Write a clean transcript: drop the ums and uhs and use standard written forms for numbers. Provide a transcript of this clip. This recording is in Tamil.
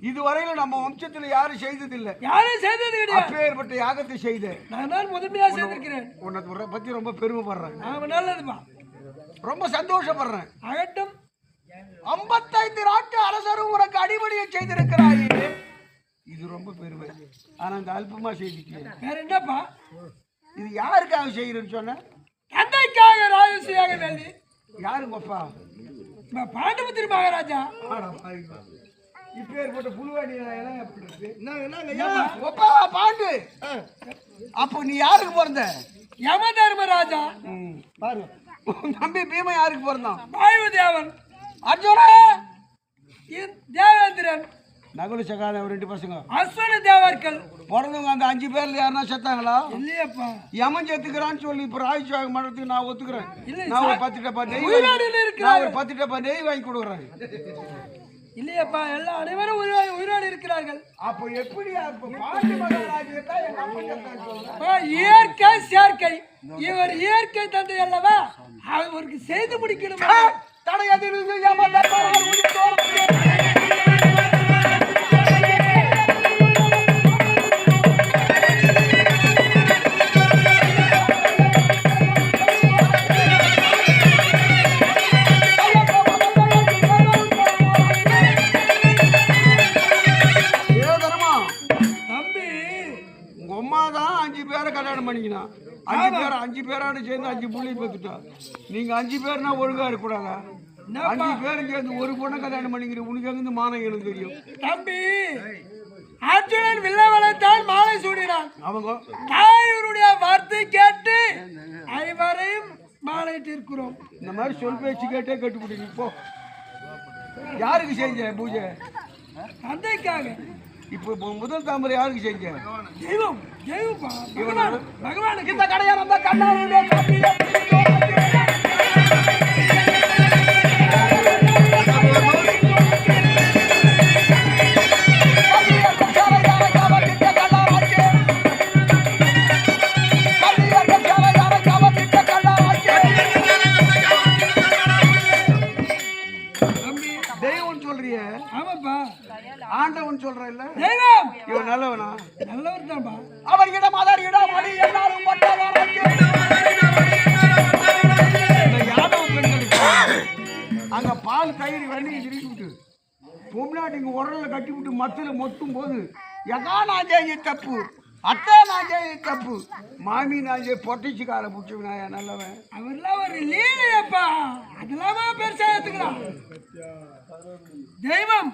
இதுவரையில நம்ம வம்சத்துல யாரும் செய்ததில்லை. யாரும் செய்தது கிடையாது. அப்பேற்பட்ட யாகத்தை செய்த நான் தான் முதன்மையா செய்திருக்கிறேன். உன்னை பத்தி ரொம்ப பெருமைப்படுறேன். நல்லதுப்பா, ரொம்ப சந்தோஷப்படுறேன். அகட்டும். 55 நாட்டு அரசரும் உனக்கு அடிபடியை செய்திருக்கிறாயே, இது ரொம்ப பெருமை. ஆனா இந்த அல்பமா செய்திருக்கீங்க. வேற என்னப்பா? இது யாருக்காக செய்யறேன்னு சொன்ன? தந்தைக்காக ராஜசியாக வேண்டி. யாருங்கப்பா? பாண்டபத்திரி மகாராஜா. இப்பேற்பட்ட புலுவாடி பாண்டு. அப்போ நீ யாருக்கு பிறந்த? யம தர்மராஜா. பாருங்க, தம்பி பீமா யாருக்கு பிறந்தான்? வாயுதேவன். அர்ஜுனா தேவேந்திரன். நகுல சகாதேவன் 2 பசங்க. அஸ்வன தேவர்கள் பிறந்தவங்க அந்த 5 பேர்ல யாருன்னா செத்தாங்களா? இல்லையப்பா. யமன் செத்துக்கிறான்னு சொல்லி இப்ப ராஜ்வாக மன்றத்துக்கு நான் ஒத்துக்கிறேன். நான் ஒரு 10 டப்பா நெய் வாங்கி கொடுக்குறேன். இல்லையப்பா, எல்லா அனைவரும் உயிரோடு இருக்கிறார்கள். அப்போ எப்படி இயற்கை சேர்க்கை. இவர் இயற்கை தந்தை அல்லவா, அவருக்கு செய்து முடிக்கணும். பண்ணிக்கணும். 5 பேரோட சேர்ந்து 5 புள்ளி பெற்றுட்டா. நீங்க 5 பேர்னா ஒழுங்கா இருக்கக்கூடாதா? 5 பேரும் சேர்ந்து ஒரு பொண்ணை கல்யாணம் பண்ணிக்கிறீங்க. உனக்கு எங்கிருந்து மானம் எனக்கு தெரியும். தம்பி, அர்ஜுனன் வில்லவளைத்தான் மாலை சூடினான். அவங்க தாயுடைய வார்த்தை கேட்டு ஐவரையும் மாலையிட்டு இருக்கிறோம். இந்த மாதிரி சொல் பேச்சு கேட்டே கட்டுப்பிடிங்க. இப்போ யாருக்கு செஞ்ச பூஜை? தந்தைக்காக. இப்போ முதல் தாமரை யாருக்கு செஞ்ச? தெய்வம். பகவானுக்கு. இந்த கடையா நம்ம கண்ணாடியிலே ஆண்டவன் சொல்ற இல்ல, இவன் நல்லவனா? நல்லவர் தான்பா. அவர் இடம் அதர் இடம் அடி எல்லாரும் யாதவ பெண்களுக்கு அங்க பால் தயிர் வெண்ணெய் திருப்பி விட்டு பொம்னாட்டிங்க உரல்ல கட்டி விட்டு மத்தில மொட்டும் போது எதா நான் செய்ய தப்பு, அத்தை நான் செய்ய தப்பு, மாமி நான் செய்ய பொட்டிச்சு காலை பிடிச்சுனாயா நல்லவன். அவர்லாம் ஒரு லீலையப்பா, அதெல்லாமா பெருசா ஏத்துக்கிறான். தெய்வம்